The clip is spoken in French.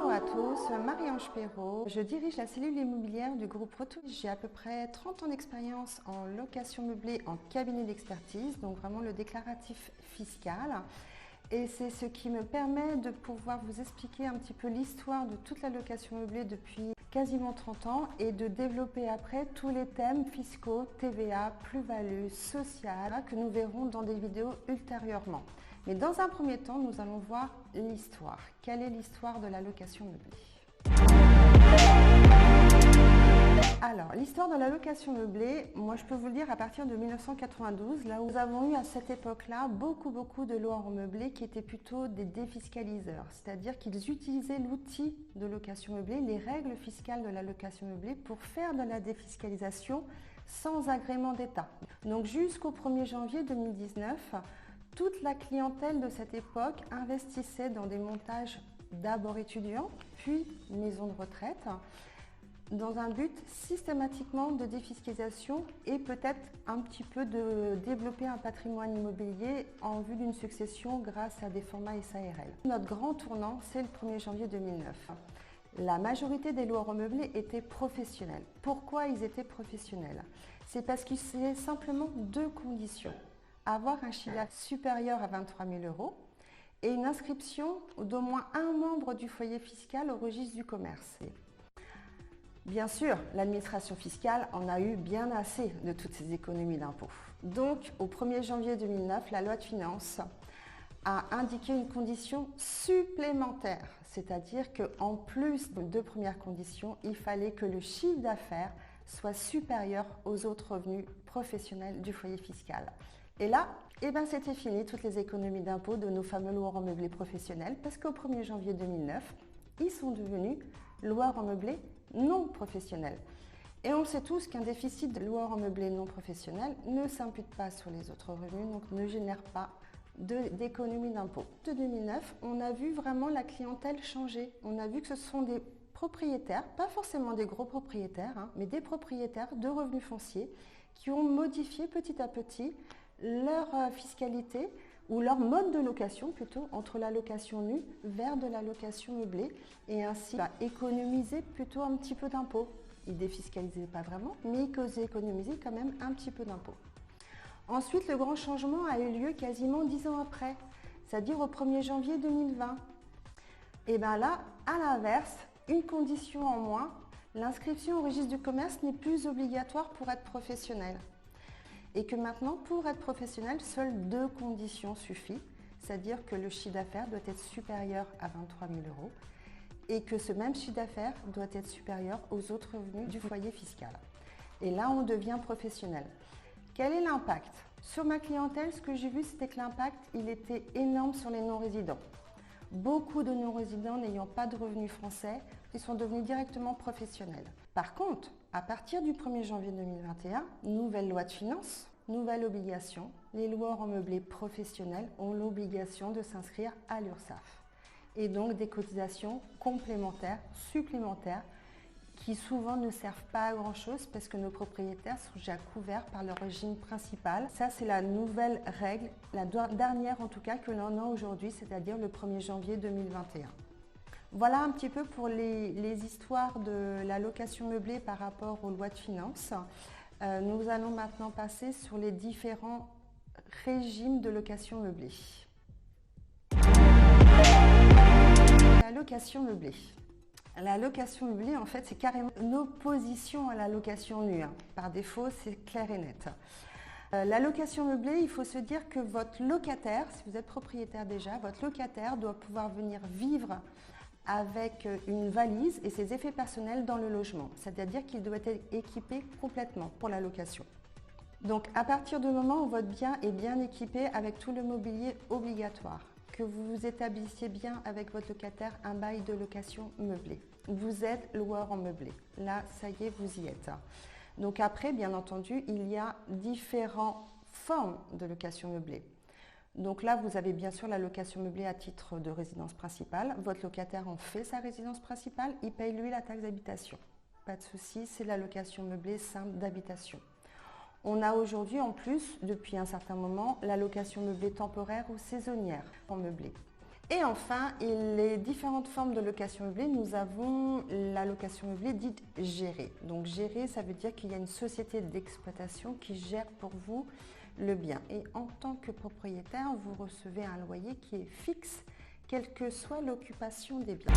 Bonjour à tous, Marie-Ange Perrault. Je dirige la cellule immobilière du groupe Retour. J'ai à peu près 30 ans d'expérience en location meublée en cabinet d'expertise, donc vraiment le déclaratif fiscal. Et c'est ce qui me permet de pouvoir vous expliquer un petit peu l'histoire de toute la location meublée depuis quasiment 30 ans et de développer après tous les thèmes fiscaux, TVA, plus-value, sociale que nous verrons dans des vidéos ultérieurement. Mais dans un premier temps, nous allons voir l'histoire. Quelle est l'histoire de la location meublée? Alors, l'histoire de la location meublée, moi je peux vous le dire à partir de 1992, là où nous avons eu à cette époque-là beaucoup de lois en meublé qui étaient plutôt des défiscaliseurs, c'est-à-dire qu'ils utilisaient l'outil de location meublée, les règles fiscales de la location meublée pour faire de la défiscalisation sans agrément d'État. Donc jusqu'au 1er janvier 2019, toute la clientèle de cette époque investissait dans des montages d'abord étudiants, puis maisons de retraite, dans un but systématiquement de défiscalisation et peut-être un petit peu de développer un patrimoine immobilier en vue d'une succession grâce à des formats SARL. Notre grand tournant, c'est le 1er janvier 2009. La majorité des loueurs meublés étaient professionnels. Pourquoi ils étaient professionnels? C'est parce qu'il y avait simplement deux conditions. Avoir un chiffre d'affaires supérieur à 23 000 € et une inscription d'au moins un membre du foyer fiscal au registre du commerce. Bien sûr, l'administration fiscale en a eu bien assez de toutes ces économies d'impôts. Donc, au 1er janvier 2009, la loi de finances a indiqué une condition supplémentaire, c'est-à-dire qu'en plus des deux premières conditions, il fallait que le chiffre d'affaires soit supérieur aux autres revenus professionnels du foyer fiscal. Et là, c'était fini toutes les économies d'impôts de nos fameux loueurs en meublé professionnels parce qu'au 1er janvier 2009, ils sont devenus loueurs en meublé non professionnels. Et on sait tous qu'un déficit de loueurs en meublé non professionnels ne s'impute pas sur les autres revenus, donc ne génère pas d'économie d'impôts. De 2009, on a vu vraiment la clientèle changer. On a vu que ce sont des propriétaires, pas forcément des gros propriétaires, mais des propriétaires de revenus fonciers qui ont modifié petit à petit leur fiscalité ou leur mode de location plutôt entre la location nue vers de la location meublée et ainsi économiser plutôt un petit peu d'impôts. Ils ne défiscalisaient pas vraiment, mais ils économisaient quand même un petit peu d'impôts. Ensuite, le grand changement a eu lieu quasiment 10 ans après, c'est-à-dire au 1er janvier 2020. Et bien là, à l'inverse, une condition en moins, l'inscription au registre du commerce n'est plus obligatoire pour être professionnel. Et que maintenant, pour être professionnel, seules deux conditions suffisent, c'est-à-dire que le chiffre d'affaires doit être supérieur à 23 000 € et que ce même chiffre d'affaires doit être supérieur aux autres revenus du foyer fiscal. Et là, on devient professionnel. Quel est l'impact? Sur ma clientèle, ce que j'ai vu, c'était que l'impact, il était énorme sur les non-résidents. Beaucoup de non-résidents n'ayant pas de revenus français, ils sont devenus directement professionnels. Par contre, à partir du 1er janvier 2021, nouvelle loi de finances, nouvelle obligation, les loueurs en meublé professionnels ont l'obligation de s'inscrire à l'URSSAF. Et donc des cotisations complémentaires, supplémentaires, qui souvent ne servent pas à grand chose parce que nos propriétaires sont déjà couverts par leur régime principal. Ça, c'est la nouvelle règle, la dernière en tout cas que l'on a aujourd'hui, c'est-à-dire le 1er janvier 2021. Voilà un petit peu pour les histoires de la location meublée par rapport aux lois de finances. Nous allons maintenant passer sur les différents régimes de location meublée. La location meublée. La location meublée, en fait, c'est carrément une opposition à la location nue. Par défaut, c'est clair et net. La location meublée, il faut se dire que votre locataire, si vous êtes propriétaire déjà, votre locataire doit pouvoir venir vivre avec une valise et ses effets personnels dans le logement. C'est-à-dire qu'il doit être équipé complètement pour la location. Donc, à partir du moment où votre bien est bien équipé avec tout le mobilier obligatoire, que vous vous établissiez bien avec votre locataire un bail de location meublé. Vous êtes loueur en meublé. Là, ça y est, vous y êtes. Donc après, bien entendu, il y a différentes formes de location meublée. Donc là, vous avez bien sûr la location meublée à titre de résidence principale. Votre locataire en fait sa résidence principale, il paye lui la taxe d'habitation. Pas de souci, c'est la location meublée simple d'habitation. On a aujourd'hui en plus, depuis un certain moment, la location meublée temporaire ou saisonnière en meublé. Et enfin, les différentes formes de location meublée, nous avons la location meublée dite gérée. Donc gérée, ça veut dire qu'il y a une société d'exploitation qui gère pour vous le bien. Et en tant que propriétaire, vous recevez un loyer qui est fixe, quelle que soit l'occupation des biens.